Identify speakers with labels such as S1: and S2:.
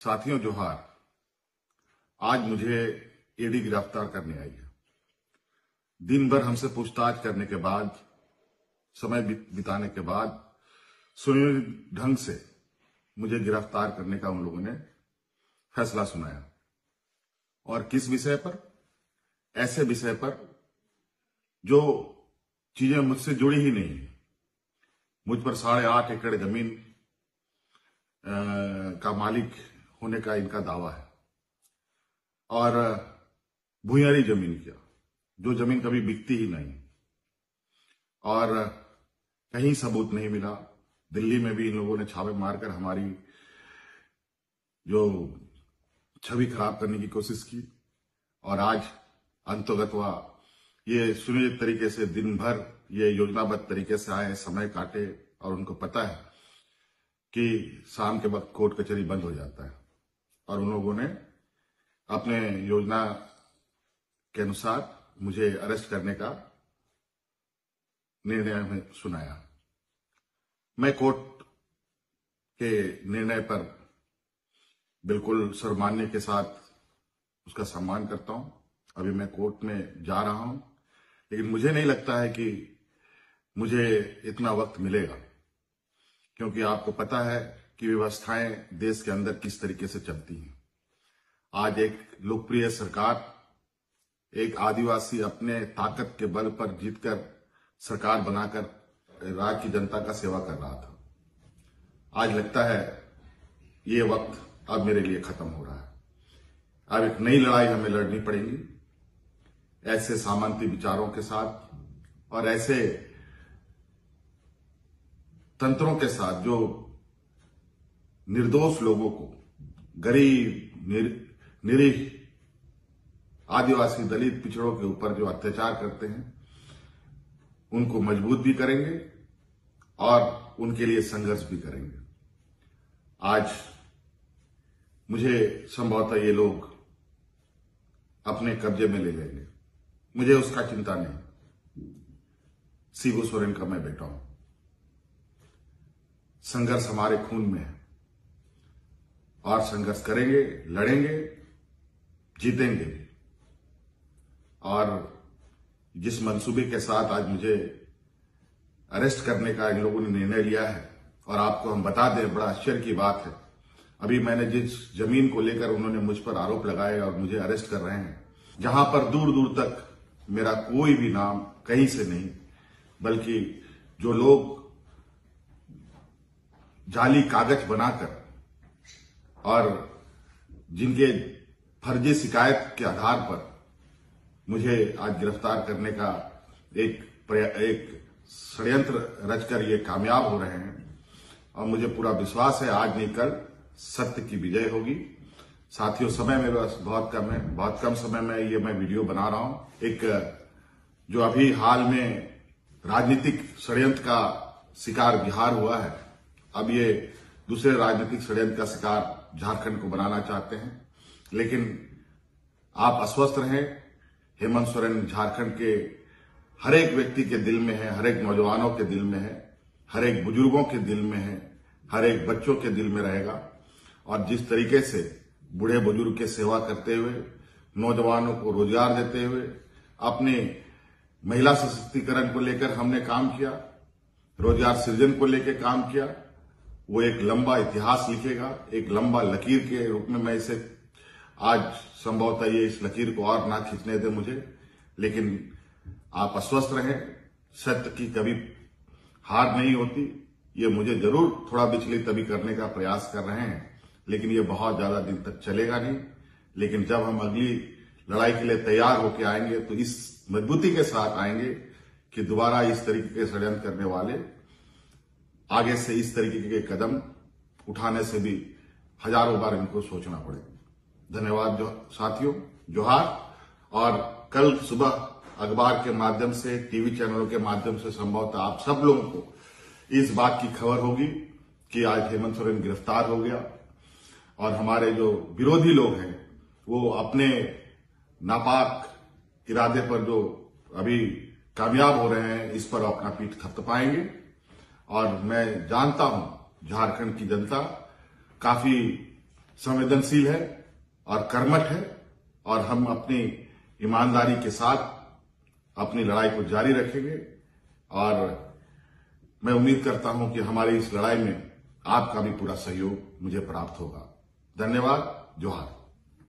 S1: साथियों जोहार। आज मुझे ईडी गिरफ्तार करने आई है। दिन भर हमसे पूछताछ करने के बाद, समय बिताने के बाद सुनियोजित ढंग से मुझे गिरफ्तार करने का उन लोगों ने फैसला सुनाया। और किस विषय पर? ऐसे विषय पर जो चीजें मुझसे जुड़ी ही नहीं है। मुझ पर 8.5 एकड़ जमीन का मालिक होने का इनका दावा है और भूयरी जमीन किया, जो जमीन कभी बिकती ही नहीं और कहीं सबूत नहीं मिला। दिल्ली में भी इन लोगों ने छापे मारकर हमारी जो छवि खराब करने की कोशिश की और आज अंतोगत्वा ये सुनियोजित तरीके से दिन भर ये योजनाबद्ध तरीके से आए, समय काटे और उनको पता है कि शाम के वक्त कोर्ट कचहरी बंद हो जाता है और उन लोगों ने अपने योजना के अनुसार मुझे अरेस्ट करने का निर्णय हमें सुनाया। मैं कोर्ट के निर्णय पर बिल्कुल सर्वमान्य के साथ उसका सम्मान करता हूं। अभी मैं कोर्ट में जा रहा हूं, लेकिन मुझे नहीं लगता है कि मुझे इतना वक्त मिलेगा, क्योंकि आपको पता है कि व्यवस्थाएं देश के अंदर किस तरीके से चलती हैं। आज एक लोकप्रिय सरकार, एक आदिवासी अपने ताकत के बल पर जीतकर सरकार बनाकर राज्य की जनता का सेवा कर रहा था। आज लगता है ये वक्त अब मेरे लिए खत्म हो रहा है। अब एक नई लड़ाई हमें लड़नी पड़ेगी, ऐसे सामंती विचारों के साथ और ऐसे तंत्रों के साथ जो निर्दोष लोगों को, गरीब, निरीह, आदिवासी, दलित, पिछड़ों के ऊपर जो अत्याचार करते हैं, उनको मजबूत भी करेंगे और उनके लिए संघर्ष भी करेंगे। आज मुझे संभवतः ये लोग अपने कब्जे में ले लेंगे, मुझे उसका चिंता नहीं। शिबू सोरेन का मैं बेटा हूं। संघर्ष हमारे खून में है और संघर्ष करेंगे, लड़ेंगे, जीतेंगे भी। और जिस मंसूबे के साथ आज मुझे अरेस्ट करने का इन लोगों ने निर्णय लिया है, और आपको हम बता दें, बड़ा आश्चर्य की बात है, अभी मैंने जिस जमीन को लेकर उन्होंने मुझ पर आरोप लगाए और मुझे अरेस्ट कर रहे हैं, जहां पर दूर दूर तक मेरा कोई भी नाम कहीं से नहीं, बल्कि जो लोग जाली कागज बनाकर और जिनके फर्जी शिकायत के आधार पर मुझे आज गिरफ्तार करने का एक षड्यंत्र रचकर ये कामयाब हो रहे हैं। और मुझे पूरा विश्वास है आज नहीं कल सत्य की विजय होगी। साथियों, समय में बस बहुत कम है, बहुत कम समय में ये मैं वीडियो बना रहा हूं। एक जो अभी हाल में राजनीतिक षड्यंत्र का शिकार बिहार हुआ है, अब ये दूसरे राजनीतिक षड्यंत्र का शिकार झारखंड को बनाना चाहते हैं। लेकिन आप अस्वस्थ रहें। हेमंत सोरेन झारखंड के हर एक व्यक्ति के दिल में है, हर एक नौजवानों के दिल में है, हर एक बुजुर्गों के दिल में है, हर एक बच्चों के दिल में रहेगा। और जिस तरीके से बूढ़े बुजुर्ग की सेवा करते हुए, नौजवानों को रोजगार देते हुए, अपने महिला सशक्तिकरण को लेकर हमने काम किया, रोजगार सृजन को लेकर काम किया, वो एक लंबा इतिहास लिखेगा। एक लंबा लकीर के रूप में मैं इसे आज संभवतः ये इस लकीर को और ना खींचने दे मुझे। लेकिन आप अस्वस्थ रहें, सत्य की कभी हार नहीं होती। ये मुझे जरूर थोड़ा विचलित अभी करने का प्रयास कर रहे हैं, लेकिन ये बहुत ज्यादा दिन तक चलेगा नहीं। लेकिन जब हम अगली लड़ाई के लिए तैयार होकर आएंगे तो इस मजबूती के साथ आएंगे कि दोबारा इस तरीके के षड्यंत्र करने वाले आगे से इस तरीके के कदम उठाने से भी हजारों बार इनको सोचना पड़ेगा। धन्यवाद साथियों, जोहार। और कल सुबह अखबार के माध्यम से, टीवी चैनलों के माध्यम से संभवतः आप सब लोगों को इस बात की खबर होगी कि आज हेमंत सोरेन गिरफ्तार हो गया और हमारे जो विरोधी लोग हैं वो अपने नापाक इरादे पर जो अभी कामयाब हो रहे हैं, इस पर अपना पीठ थपथपाएंगे। और मैं जानता हूं झारखंड की जनता काफी संवेदनशील है और कर्मठ है और हम अपनी ईमानदारी के साथ अपनी लड़ाई को जारी रखेंगे और मैं उम्मीद करता हूं कि हमारी इस लड़ाई में आपका भी पूरा सहयोग मुझे प्राप्त होगा। धन्यवाद। जोहार।